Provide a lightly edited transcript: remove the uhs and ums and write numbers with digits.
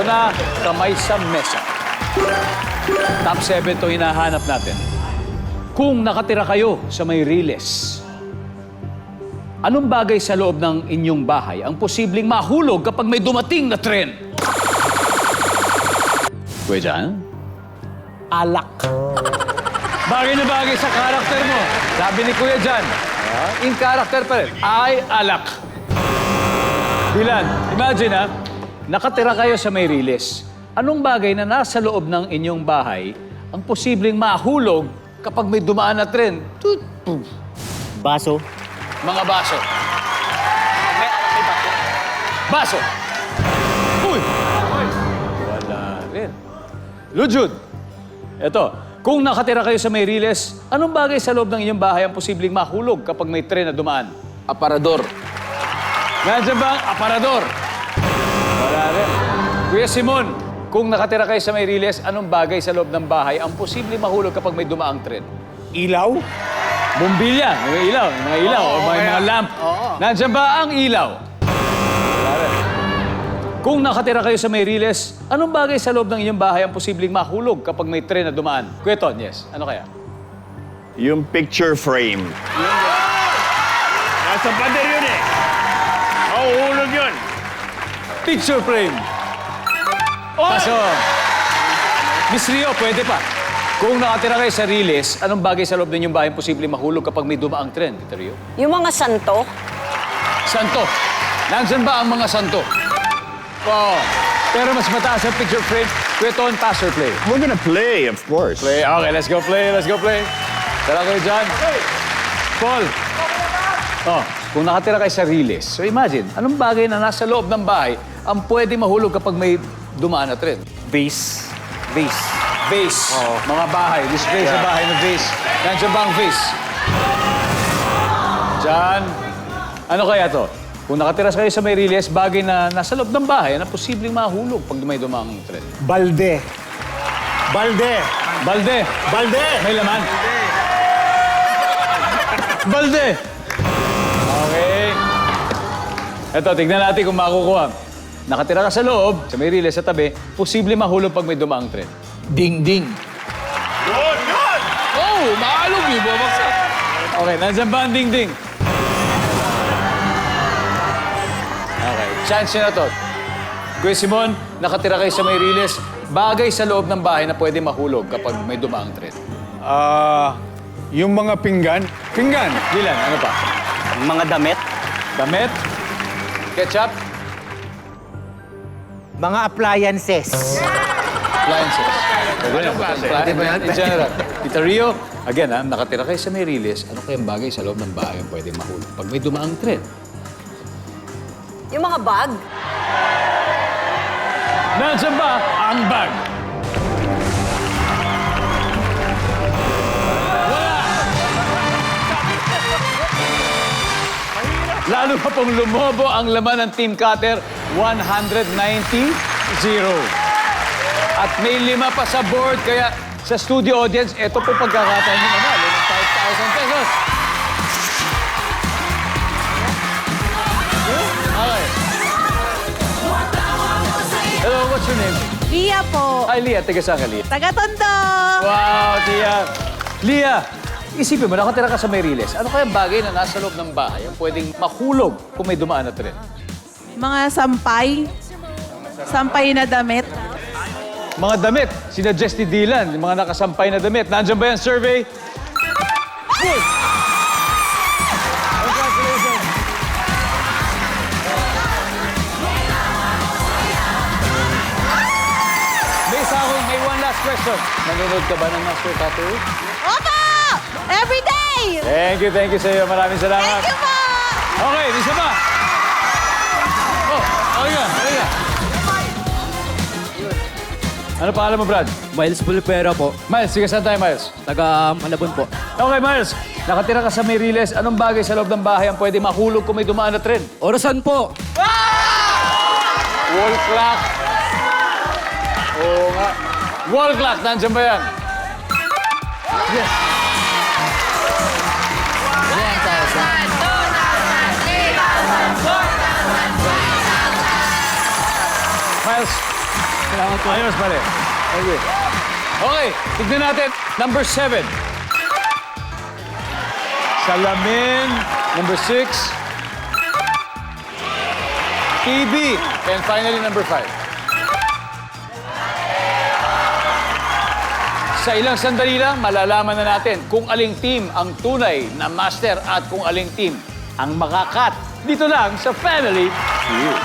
na, kamay sa mesa. Top 7 to hinahanap natin. Kung nakatira kayo sa may Riles, anong bagay sa loob ng inyong bahay ang posibleng mahulog kapag may dumating na tren? Kuya Jan? Alak. Bagay na bagay sa karakter mo. Sabi ni Kuya Jan, in character pa rin, ay alak. Dilan, imagine nakatira kayo sa may Riles. Anong bagay na nasa loob ng inyong bahay ang posibleng mahulog kapag may dumaan na tren? Tut, tut. Baso. Mga baso. May baso. Baso. Uy! Wala rin. Lujud, eto, kung nakatira kayo sa may Riles, anong bagay sa loob ng inyong bahay ang posibleng mahulog kapag may tren na dumaan? Aparador. Nandiyan ba ang aparador? Wala rin. Kuya Simon, kung nakatira kayo sa may Riles, anong bagay sa loob ng bahay ang posibleng mahulog kapag may dumaang tren? Ilaw. Bumbilya, may ilaw, mga ilaw, o mga lamp. Nandiyan ba ang ilaw? Wala rin. Kung nakatira kayo sa may Riles, anong bagay sa loob ng inyong bahay ang posibleng mahulog kapag may tren na dumaan? Kuya Ton, yes. Ano kaya? Yung picture frame. Nasa pader yun eh. Mahuhulog yun. Picture frame. Paso. Miss Rio, pwede pa. Kung nakatira kayo sa Riles, anong bagay sa loob ng inyong bahay ang posibleng mahulog kapag may dumaang tren? Tita Rio? Yung mga santo, Santo. Nandyan ba ang mga santo? Oo. Pero mas mataas ang picture frame. Kuya Ton, pass or play? We're gonna play, of course. Play. Okay, let's go play. Let's go play. Tara kayo dyan. Paul. Oh, kung nakatira kayo sa Riles, so imagine, anong bagay na nasa loob ng bahay ang pwede mahulog kapag may dumaan na tren? Vase. Vase. Vase. Mga bahay. Display sa bahay ng vase. Nandiyan ba ang vase? Diyan. Ano kaya to? Kung nakatira kayo sa may Riles, bagay na nasa loob ng bahay na posibleng mahulog pag may dumaang tren. Balde. Balde. Balde. Balde. May laman. Balde. Okay. Ito, tignan natin kung makukuha. Nakatira ka sa loob, sa may Riles sa tabi, posible mahulog pag may dumaang tren. Ding-ding. Yun, yun! Oh, maalog yun. Bumagsak. Okay, nandyan ba ang ding-ding? Okay, chance nyo na to. Kuya Simon, nakatira kayo sa may Riles, bagay sa loob ng bahay na pwede mahulog kapag may dumaang tren. Yung mga pinggan. Pinggan. Dilan, ano pa? Mga damit. Damit? Ketchup? Mga appliances. Appliances. Ano klase? In general. Tita Rio, again nakatira kayo sa may Riles, ano kayang bagay sa loob ng bahay ang pwede mahulog pag may dumaang tren? yung mga bag. Nandiyan ba ang bag? Lalo pa pong lumobo ang laman ng Team Cutter, 190-0. At may 5 pa sa board, kaya sa studio audience, ito po pagkakataon nyo naman, ng 5,000 pesos. Okay. Hello, what's your name? Lia po. Hi, Lia. Taga saan ka, Lia? Taga-Tondo. Wow, Tia. Lia, isipin mo, nakatira ka sa may Riles. Ano kayang bagay na nasa loob ng bahay ang pwedeng mahulog kung may dumaan na tren? Mga sampay. Sampay na damit. Mga damit, sinuggest ni Dylan, yung mga nakasampay na damit. Nandiyan ba yung survey? Good! Congratulations! May one last question. Nanonood ka ba ng Master Tattoo? Opo! Every day! Thank you sa iyo. Maraming salamat. Thank you po! Okay, isa pa. Oh, okay ka. Ano pangalan mo, Brad? Miles Pulpera po. Miles, sige, saan tayo, Miles? Taga Malabon po. Okay, Miles. Nakatira ka sa may Riles. Anong bagay sa loob ng bahay ang pwede mahulog kung may dumaan na tren? Orasan po. Wall clock. Oo nga. Wall clock, nandiyan ba yan? Yes. 1,000. Miles, Salamat po. Ayos pare. Okay. Okay, tignan natin. Number 7. Salamin. Number 6. TV. And finally, number 5. Sa ilang sandali lang, malalaman na natin kung aling team ang tunay na master at kung aling team ang makakat. Dito lang sa Family Feud.